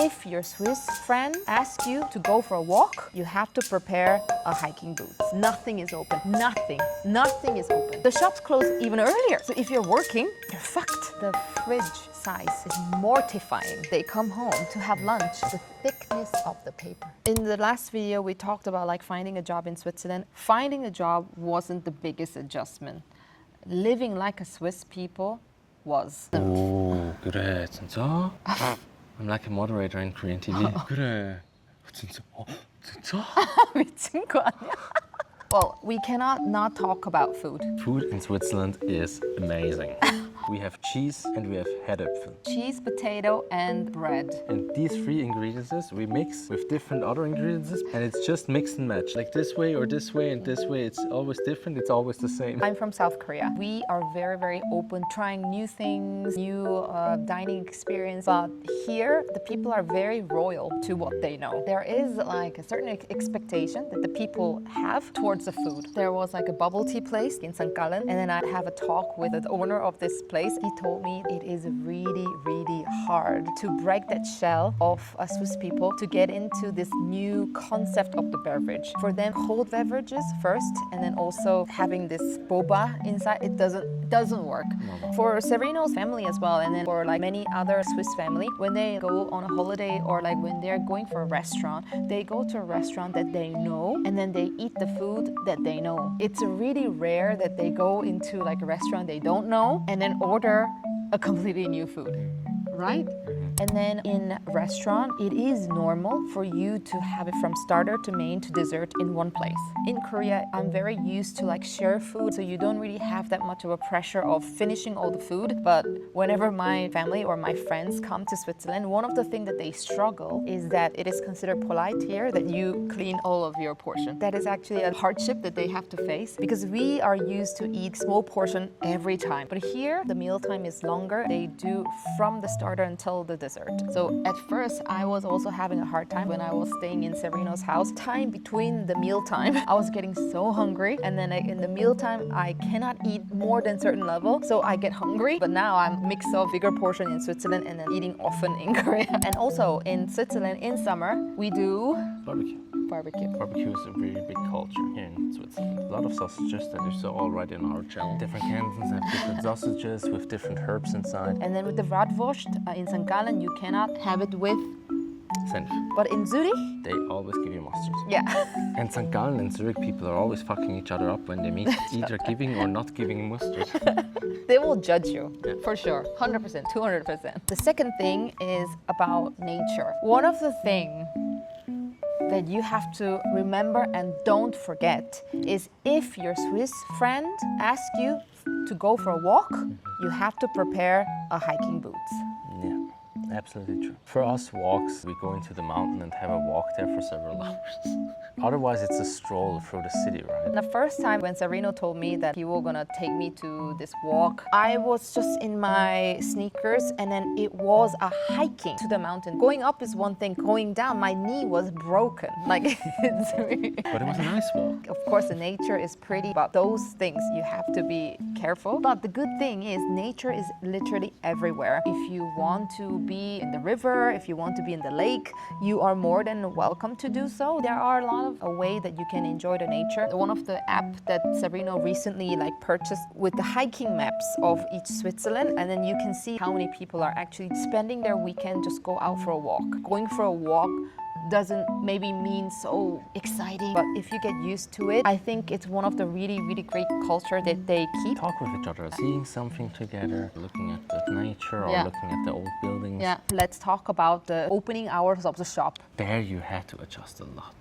if your Swiss friend asks you to go for a walk, you have to prepare a hiking boots. Nothing is open. Nothing is open. The shops close even earlier. So if you're working, you're fucked. The fridge size is mortifying. They come home to have lunch. The thickness of the paper. In the last video, we talked about like finding a job in Switzerland. Finding a job wasn't the biggest adjustment. Living like a Swiss people was. 오, 그래, 진짜? I'm like a moderator in Korean TV. 그래, 진짜? 진짜? 미친 거 아니야? Well, we cannot not talk about food. Food in Switzerland is amazing. We have cheese and we have Herdöpfel. Cheese, potato, and bread. And these three ingredients we mix with different other ingredients, and it's just mix and match. Like this way or this way and this way, it's always different, it's always the same. I'm from South Korea. We are very, very open, trying new things, new dining experience. But here, the people are very royal to what they know. There is like a certain expectation that the people have towards the food. There was like a bubble tea place in St. Gallen, and then I have a talk with the owner of this place. He told me it is really, really hard to break that shell of Swiss people to get into this new concept of the beverage. For them, cold beverages first, and then also having this boba inside, it doesn't work. For Sebrino's family as well, and then for like many other Swiss family, when they go on a holiday or like when they're going for a restaurant, they go to a restaurant that they know, and then they eat the food that they know. It's really rare that they go into like a restaurant they don't know and then order a completely new food, right? And then in a restaurant, it is normal for you to have it from starter to main to dessert in one place. In Korea, I'm very used to like share food, so you don't really have that much of a pressure of finishing all the food. But whenever my family or my friends come to Switzerland, one of the things that they struggle is that it is considered polite here that you clean all of your portion. That is actually a hardship that they have to face because we are used to eat small portion every time. But here, the meal time is longer. They do from the starter until the dessert. So at first, I was also having a hard time when I was staying in Sebrino's house. Time between the meal time, I was getting so hungry. And then in the meal time, I cannot eat more than certain level. So I get hungry. But now I'm mix of bigger portion in Switzerland and then eating often in Korea. And also in Switzerland, in summer, we do Barbecue. Barbecue is a really big culture here in Switzerland. A lot of sausages that you saw already on our channel. Different cantons have different sausages with different herbs inside. And then with the Bratwurst in St. Gallen, you cannot have it with Senf. But in Zurich, they always give you mustard. yeah. And St. Gallen and Zurich people are always fucking each other up when they meet, either giving or not giving mustard. They will judge you, Yeah. for sure, 100%, 200%. The second thing is about nature. One of the things that you have to remember and don't forget is if your Swiss friend asks you to go for a walk, you have to prepare a hiking boots. Yeah, absolutely true. For us walks, we go into the mountain and have a walk there for several hours. Otherwise, it's a stroll through the city, right? The first time when Sebrino told me that he was gonna take me to this walk, I was just in my sneakers and then it was a hiking to the mountain. Going up is one thing, going down, my knee was broken. Like, it's really... But it was a nice walk. Of course, the nature is pretty, but those things you have to be careful. But the good thing is nature is literally everywhere. If you want to be in the river, if you want to be in the lake, you are more than welcome to do so. There are a lot of a way that you can enjoy the nature. One of the apps that Sebrino recently purchased with the hiking maps of each Switzerland, and then you can see how many people are actually spending their weekend just go out for a walk. Going for a walk doesn't maybe mean so exciting, but if you get used to it, I think it's one of the really, really great culture that they keep. Talk with each other, seeing something together, looking at the nature or Yeah. looking at the old buildings. Yeah, let's talk about the opening hours of the shop. There you had to adjust a lot.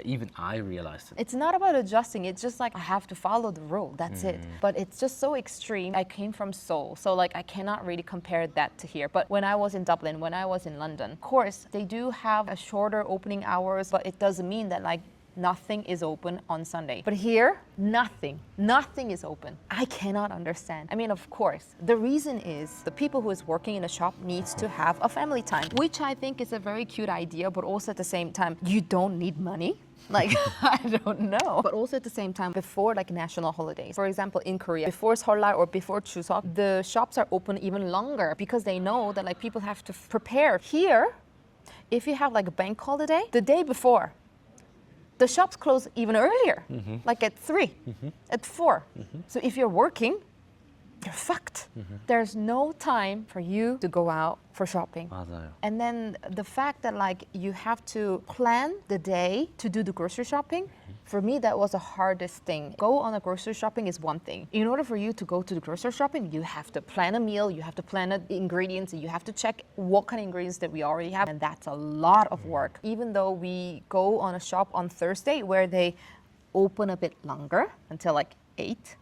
Even I realized it. It's not about adjusting, it's just like I have to follow the rule, that's it. But it's just so extreme. I came from Seoul, so I cannot really compare that to here. But when I was in Dublin, when I was in London, of course, they do have a shorter opening hours, but it doesn't mean that nothing is open on Sunday. But here, nothing is open. I cannot understand. I mean, of course, the reason is the people who is working in a shop needs to have a family time, which I think is a very cute idea, but also at the same time, you don't need money. I don't know. But also at the same time, before national holidays, for example, in Korea, before Seollal or before Chuseok, the shops are open even longer because they know that people have to prepare. Here, if you have like a bank holiday, the day before, the shops close even earlier, like at 3, at 4. So if you're working, you're fucked. There's no time for you to go out for shopping. 맞아요. And then the fact that like you have to plan the day to do the grocery shopping, for me that was the hardest thing. Go on a grocery shopping is one thing. In order for you to go to the grocery shopping, you have to plan a meal, you have to plan the ingredients, and you have to check what kind of ingredients that we already have, and that's a lot of work. Even though we go on a shop on Thursday where they open a bit longer until like 8,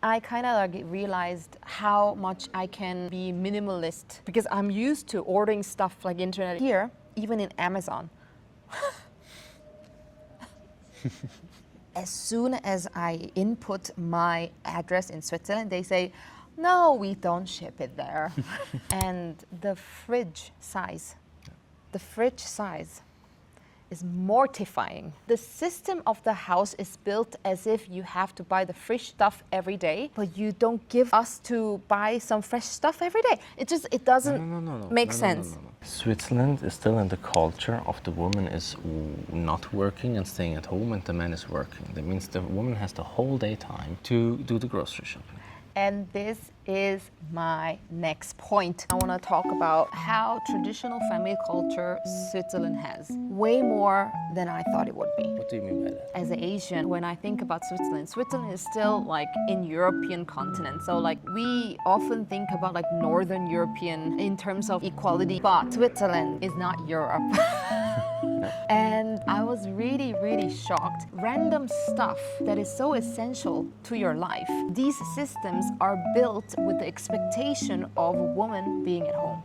I kind of like realized how much I can be minimalist because I'm used to ordering stuff like internet here, even in Amazon. As soon as I input my address in Switzerland, they say, no, we don't ship it there. And the fridge size is mortifying. The system of the house is built as if you have to buy the fresh stuff every day, but you don't give us to buy some fresh stuff every day. It doesn't make sense. Switzerland is still in the culture of the woman is not working and staying at home and the man is working. That means the woman has the whole day time to do the grocery shopping. And this is my next point. I want to talk about how traditional family culture Switzerland has. Way more than I thought it would be. What do you mean by that? As an Asian, when I think about Switzerland is still like in European continent. So like we often think about like Northern European in terms of equality, but Switzerland is not Europe. And I was really, really shocked. Random stuff that is so essential to your life. These systems are built with the expectation of a woman being at home.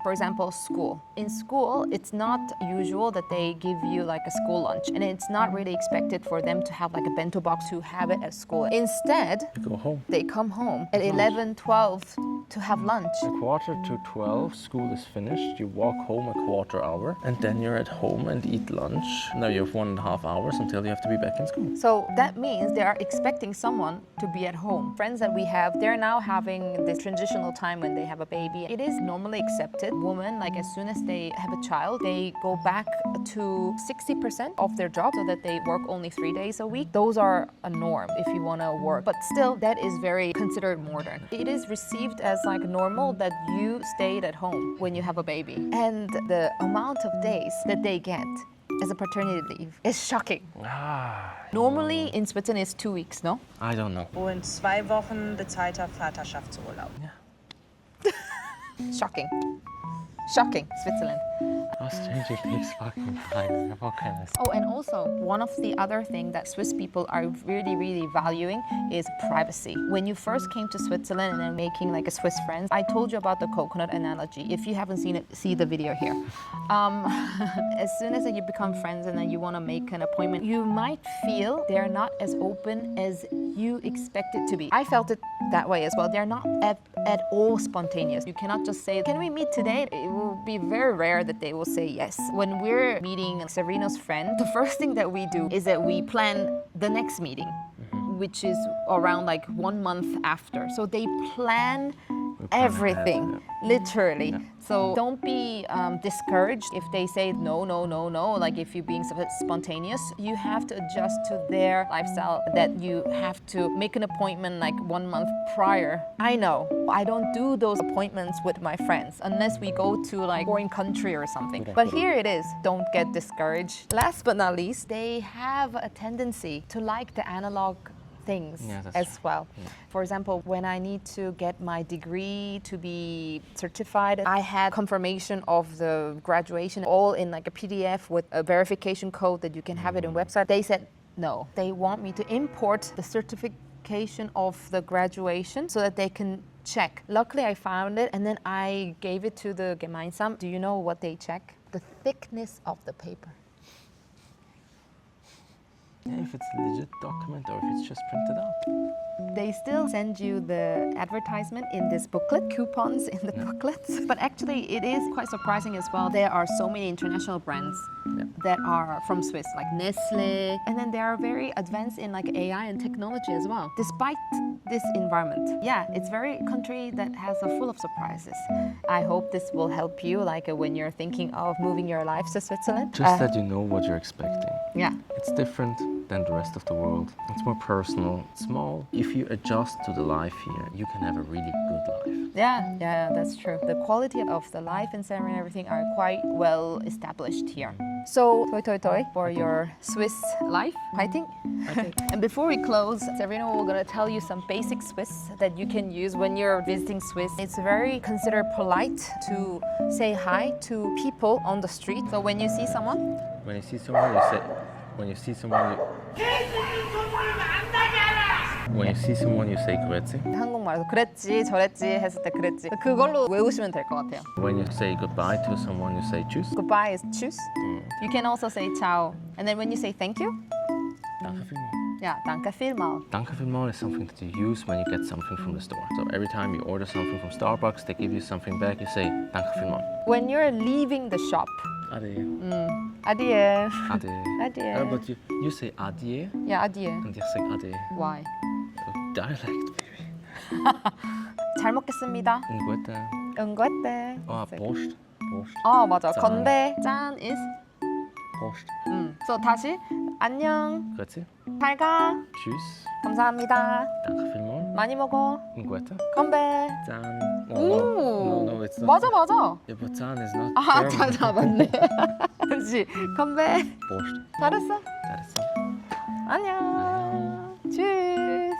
For example, school. In school, it's not usual that they give you like a school lunch, and it's not really expected for them to have like a bento box to have it at school. Instead, You go home. they come home at 11, 12 to have lunch. A 11:45, school is finished, you walk home a quarter hour, and then you're at home and eat lunch. Now you have 1.5 hours until you have to be back in school. So that means they are expecting someone to be at home. Friends that we have, they're now having this transitional time when they have a baby. It is normally accepted. Women, like as soon as they have a child, they go back to 60% of their job so that they work only 3 days a week. Those are a norm if you want to work. But still, that is very considered modern. It is received as like normal that you stayed at home when you have a baby. And the amount of days that they get as a paternity leave is shocking. Normally in Switzerland it's 2 weeks, no? I don't know. Und 2 Wochen bezahlter Vaterschaftsurlaub. Shocking. Shocking, Switzerland. Australia takes fucking time. What can I say? Oh, and also, one of the other things that Swiss people are really, really valuing is privacy. When you first came to Switzerland and then making like a Swiss friends, I told you about the coconut analogy. If you haven't seen it, see the video here. As soon as you become friends and then you want to make an appointment, you might feel they're not as open as you expect it to be. I felt it that way as well. They're not at all spontaneous. You cannot just say, can we meet today? It will be very rare that they will say yes. When we're meeting Severino's friend, the first thing that we do is that we plan the next meeting, which is around like 1 month after. So they plan everything, literally. Yeah. So don't be discouraged if they say no, like if you're being spontaneous. You have to adjust to their lifestyle, that you have to make an appointment like 1 month prior. I know, I don't do those appointments with my friends unless we go to like foreign country or something. But here it is, don't get discouraged. Last but not least, they have a tendency to like the analog things as well. Yeah. For example, when I need to get my degree to be certified, I had confirmation of the graduation all in like a PDF with a verification code that you can have it in website. They said no. They want me to import the certification of the graduation so that they can check. Luckily, I found it and then I gave it to the Gemeinsam. Do you know what they check? The thickness of the paper. Yeah, if it's a legit document or if it's just printed out. They still send you the advertisement in this booklet, coupons in the booklets. But actually, it is quite surprising as well. There are so many international brands that are from Swiss, like Nestle, and then they are very advanced in like AI and technology as well. Despite this environment, yeah, it's very country that has a full of surprises. I hope this will help you, like when you're thinking of moving your life to Switzerland. Just that you know what you're expecting. Yeah. It's different than the rest of the world. It's more personal, small. If you adjust to the life here, you can have a really good life. Yeah, that's true. The quality of the life and ceremony and everything are quite well established here. So, toi for your Swiss life, fighting. And before we close, Severino, we're gonna tell you some basic Swiss that you can use when you're visiting Swiss. It's very considered polite to say hi to people on the street. So when you see someone, When you see someone, you say. When you see someone, you say 그랬지. 한국말에서 그랬지, 저랬지 했을 때 그랬지. 그걸로 외우시면 될 것 같아요. When you say goodbye to someone, you say tschüss. Goodbye is tschüss. You can also say ciao. And then when you say thank you, Danke vielmal. yeah, danke vielmal. Danke vielmal is something that you use when you get something from the store. So every time you order something from Starbucks, they give you something back, you say Danke vielmal. When you're leaving the shop, Adieu. adieu. Adieu. Adieu. But you say adieu, Yeah, adieu. and you say adieu. Why? Dialect, baby. 잘 먹겠습니다. Ngwete. 응고했대. Post. 맞아. 짠. 건배, 짠 is. Post. So 다시 안녕. 그렇지? 잘 가. Tschüss. 감사합니다. Danke vielmal. 많이 먹어. Ngwete. 건배. Zahn. 오. No, it's not. 맞아. Yeah, but Zahn is not 아, German. 자, 맞네. 그렇지. 건배. Post. 잘했어. That is so. 안녕. tschüss.